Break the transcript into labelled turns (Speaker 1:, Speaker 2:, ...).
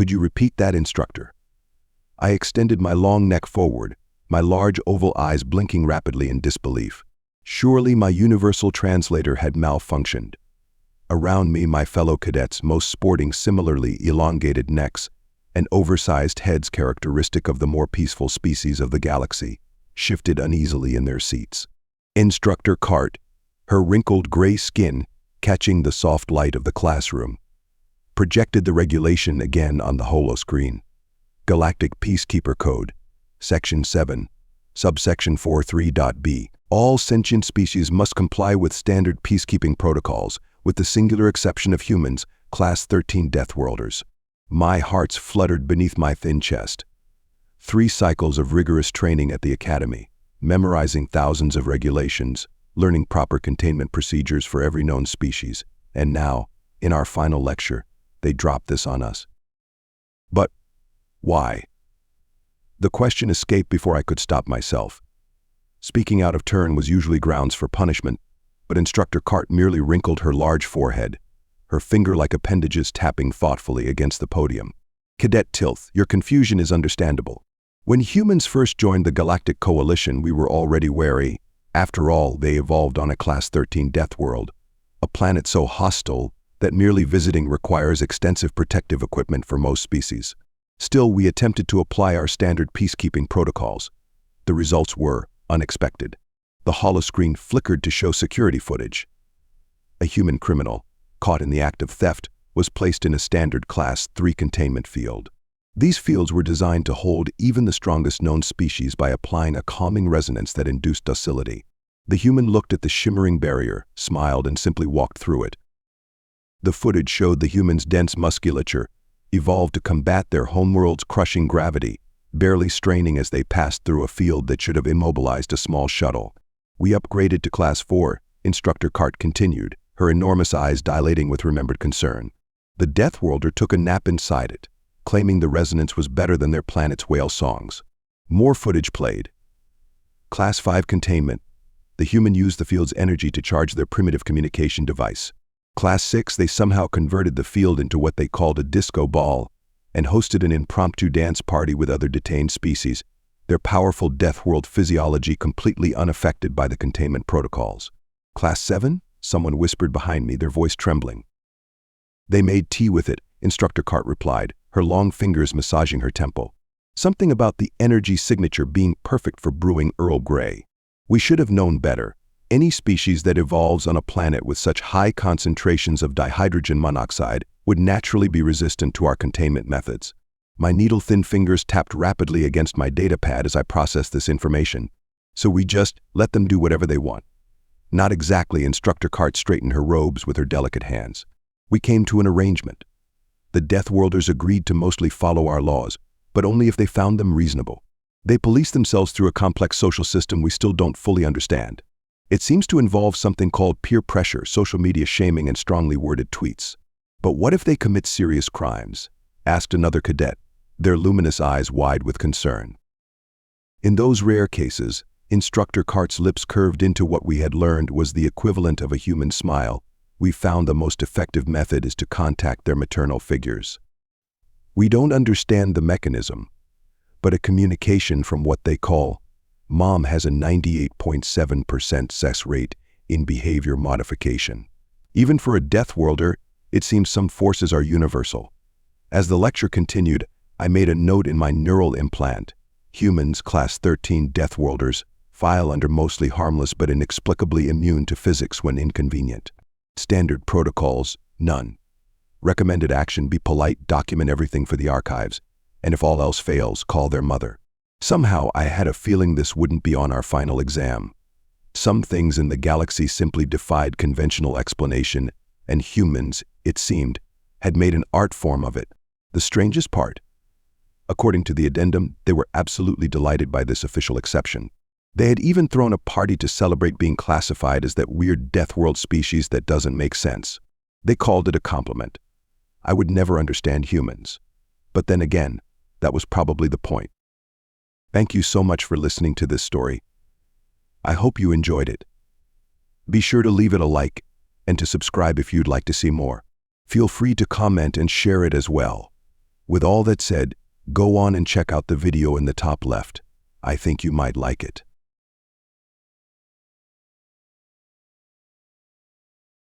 Speaker 1: Could you repeat that, instructor? I extended my long neck forward, my large oval eyes blinking rapidly in disbelief. Surely my universal translator had malfunctioned. Around me, my fellow cadets, most sporting similarly elongated necks and oversized heads characteristic of the more peaceful species of the galaxy, shifted uneasily in their seats. Instructor Clarke, her wrinkled gray skin catching the soft light of the classroom, projected the regulation again on the holoscreen. Galactic Peacekeeper Code, Section 7, Subsection 43.b. All sentient species must comply with standard peacekeeping protocols, with the singular exception of humans, Class 13 Deathworlders. My hearts fluttered beneath my thin chest. 3 cycles of rigorous training at the academy, memorizing thousands of regulations, learning proper containment procedures for every known species, and now, in our final lecture, they dropped this on us. But why? The question escaped before I could stop myself. Speaking out of turn was usually grounds for punishment, but Instructor Clarke merely wrinkled her large forehead, her finger-like appendages tapping thoughtfully against the podium. Cadet Tilth, your confusion is understandable. When humans first joined the Galactic Coalition, we were already wary. After all, they evolved on a Class 13 Deathworld, a planet so hostile that merely visiting requires extensive protective equipment for most species. Still, we attempted to apply our standard peacekeeping protocols. The results were unexpected. The holoscreen flickered to show security footage. A human criminal, caught in the act of theft, was placed in a standard Class 3 containment field. These fields were designed to hold even the strongest known species by applying a calming resonance that induced docility. The human looked at the shimmering barrier, smiled, and simply walked through it. The footage showed the human's dense musculature evolved to combat their homeworld's crushing gravity, barely straining as they passed through a field that should have immobilized a small shuttle. We upgraded to Class 4, Instructor Clarke continued, her enormous eyes dilating with remembered concern. The Deathworlder took a nap inside it, claiming the resonance was better than their planet's whale songs. More footage played. Class 5 Containment. The human used the field's energy to charge their primitive communication device. Class 6, they somehow converted the field into what they called a disco ball and hosted an impromptu dance party with other detained species, their powerful Deathworld physiology completely unaffected by the containment protocols. Class 7? Someone whispered behind me, their voice trembling. They made tea with it, Instructor Clarke replied, her long fingers massaging her temple. Something about the energy signature being perfect for brewing Earl Grey. We should have known better. Any species that evolves on a planet with such high concentrations of dihydrogen monoxide would naturally be resistant to our containment methods. My needle-thin fingers tapped rapidly against my datapad as I processed this information. So we just let them do whatever they want. Not exactly, Instructor Clarke straightened her robes with her delicate hands. We came to an arrangement. The Deathworlders agreed to mostly follow our laws, but only if they found them reasonable. They police themselves through a complex social system we still don't fully understand. It seems to involve something called peer pressure, social media shaming, and strongly worded tweets. But what if they commit serious crimes? Asked another cadet, their luminous eyes wide with concern. In those rare cases, Instructor Clarke's lips curved into what we had learned was the equivalent of a human smile. We found the most effective method is to contact their maternal figures. We don't understand the mechanism, but a communication from what they call Mom has a 98.7% success rate in behavior modification. Even for a Deathworlder, it seems some forces are universal. As the lecture continued, I made a note in my neural implant. Humans, Class 13 Deathworlders, file under mostly harmless but inexplicably immune to physics when inconvenient. Standard protocols, none. Recommended action, be polite, document everything for the archives, and if all else fails, call their mother. Somehow I had a feeling this wouldn't be on our final exam. Some things in the galaxy simply defied conventional explanation, and humans, it seemed, had made an art form of it. The strangest part, according to the addendum, they were absolutely delighted by this official exception. They had even thrown a party to celebrate being classified as that weird Deathworld species that doesn't make sense. They called it a compliment. I would never understand humans. But then again, that was probably the point. Thank you so much for listening to this story. I hope you enjoyed it. Be sure to leave it a like and to subscribe if you'd like to see more. Feel free to comment and share it as well. With all that said, go on and check out the video in the top left. I think you might like it.